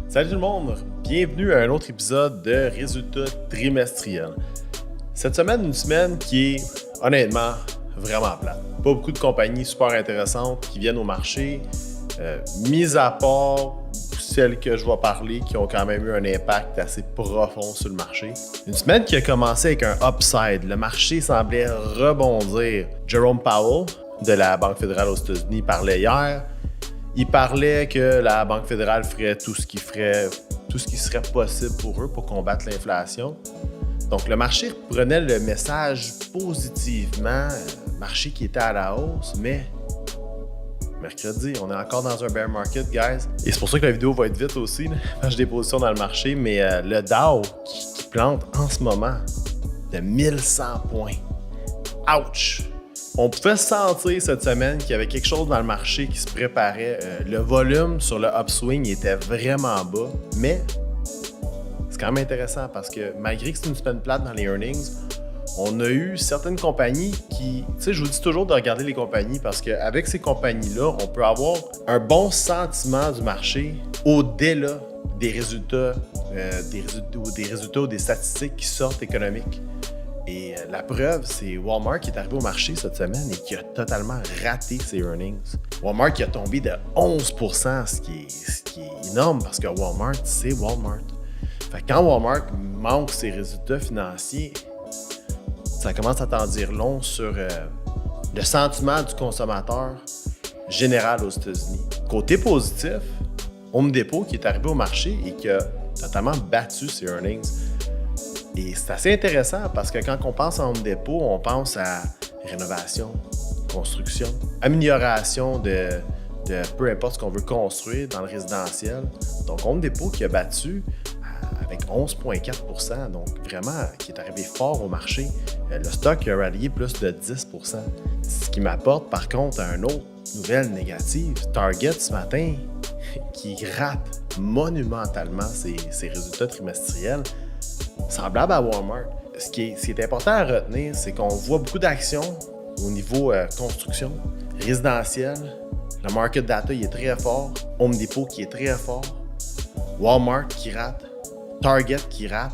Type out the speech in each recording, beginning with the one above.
Salut tout le monde, bienvenue à un autre épisode de Résultats trimestriels. Cette semaine, une semaine qui est honnêtement vraiment plate. Pas beaucoup de compagnies super intéressantes qui viennent au marché, mis à part celles que je vais parler qui ont quand même eu un impact assez profond sur le marché. Une semaine qui a commencé avec un upside. Le marché semblait rebondir. Jerome Powell de la Banque fédérale aux États-Unis parlait hier. Il parlait que la Banque fédérale ferait tout ce qui serait possible pour eux pour combattre l'inflation. Donc, le marché prenait le message positivement, marché qui était à la hausse, mais mercredi, on est encore dans un bear market, guys. Et c'est pour ça que la vidéo va être vite aussi, là, quand j'ai des positions dans le marché, mais le Dow qui plante en ce moment de 1100 points. Ouch! On pouvait sentir cette semaine qu'il y avait quelque chose dans le marché qui se préparait. Le volume sur le upswing était vraiment bas, mais c'est quand même intéressant parce que malgré que c'est une semaine plate dans les earnings, on a eu certaines compagnies qui... Tu sais, je vous dis toujours de regarder les compagnies parce qu'avec ces compagnies-là, on peut avoir un bon sentiment du marché au-delà des résultats, ou des statistiques qui sortent économiques. Et la preuve, c'est Walmart qui est arrivé au marché cette semaine et qui a totalement raté ses earnings. Walmart qui a tombé de 11%, ce qui est énorme parce que Walmart, c'est Walmart. Fait que quand Walmart manque ses résultats financiers, ça commence à t'en dire long sur le sentiment du consommateur général aux États-Unis. Côté positif, Home Depot qui est arrivé au marché et qui a totalement battu ses earnings. Et c'est assez intéressant parce que quand on pense à Home Depot, on pense à rénovation, construction, amélioration de peu importe ce qu'on veut construire dans le résidentiel. Donc Home Depot qui a battu avec 11,4 %, donc vraiment qui est arrivé fort au marché. Le stock a rallié plus de 10 %. Ce qui m'apporte par contre à une autre nouvelle négative. Target ce matin qui rate monumentalement ses résultats trimestriels. Semblable à Walmart. Ce qui est important à retenir, c'est qu'on voit beaucoup d'actions au niveau construction, résidentiel. Le market data il est très fort. Home Depot qui est très fort. Walmart qui rate. Target qui rate.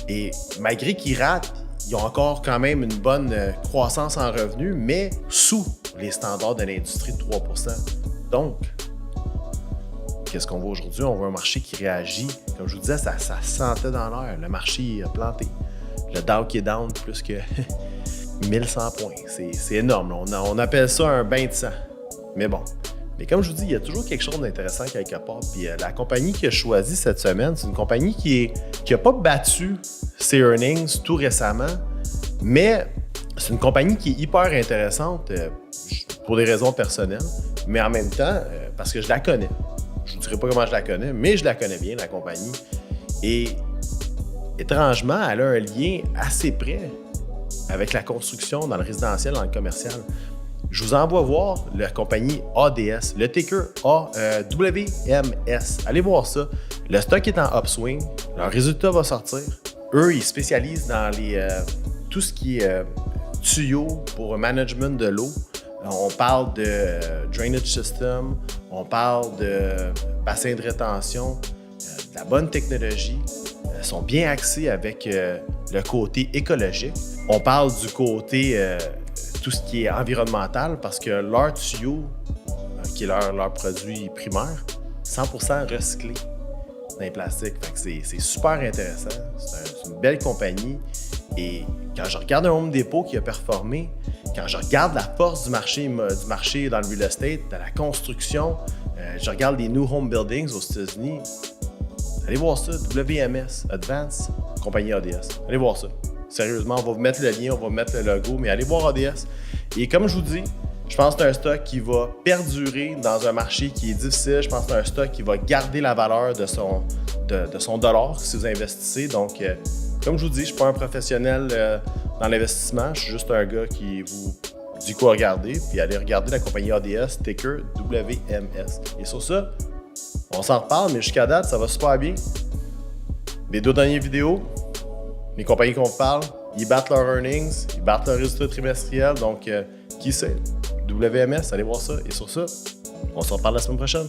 Et malgré qu'ils ratent, ils ont encore quand même une bonne croissance en revenus, mais sous les standards de l'industrie de 3 %. Donc, qu'est-ce qu'on voit aujourd'hui? On voit un marché qui réagit. Comme je vous disais, ça sentait dans l'air. Le marché a planté. Le Dow qui est down plus que 1100 points. C'est énorme. On appelle ça un bain de sang. Mais bon. Mais comme je vous dis, il y a toujours quelque chose d'intéressant quelque part. Puis la compagnie que je choisis cette semaine, c'est une compagnie qui n'a pas battu ses earnings tout récemment, mais c'est une compagnie qui est hyper intéressante pour des raisons personnelles, mais en même temps, parce que je la connais. Je ne vous dirai pas comment je la connais, mais je la connais bien, la compagnie. Et étrangement, elle a un lien assez près avec la construction dans le résidentiel, dans le commercial. Je vous envoie voir la compagnie ADS, le ticker WMS. Allez voir ça. Le stock est en upswing. Leur résultat va sortir. Eux, ils spécialisent dans tout ce qui est tuyaux pour management de l'eau. On parle de drainage system, on parle de bassin de rétention, de la bonne technologie. Ils sont bien axés avec le côté écologique. On parle du côté tout ce qui est environnemental parce que leur tuyau, qui est leur produit primaire, 100% recyclé dans les plastiques. Fait que c'est super intéressant. C'est une belle compagnie. Et quand je regarde un Home Depot qui a performé, quand je regarde la force du marché dans le real estate, de la construction, je regarde les new home buildings aux États-Unis, allez voir ça, WMS, Advance, compagnie ADS. Allez voir ça. Sérieusement, on va vous mettre le lien, on va vous mettre le logo, mais allez voir ADS. Et comme je vous dis, je pense que c'est un stock qui va perdurer dans un marché qui est difficile. Je pense que c'est un stock qui va garder la valeur de son dollar si vous investissez. Donc, comme je vous dis, je ne suis pas un professionnel dans l'investissement. Je suis juste un gars qui vous dit quoi regarder. Puis allez regarder la compagnie ADS, ticker WMS. Et sur ça, on s'en reparle, mais jusqu'à date, ça va super bien. Les deux dernières vidéos, les compagnies qu'on parle, ils battent leurs earnings, ils battent leurs résultats trimestriels. Donc, qui sait? WMS, allez voir ça. Et sur ça, on se reparle la semaine prochaine.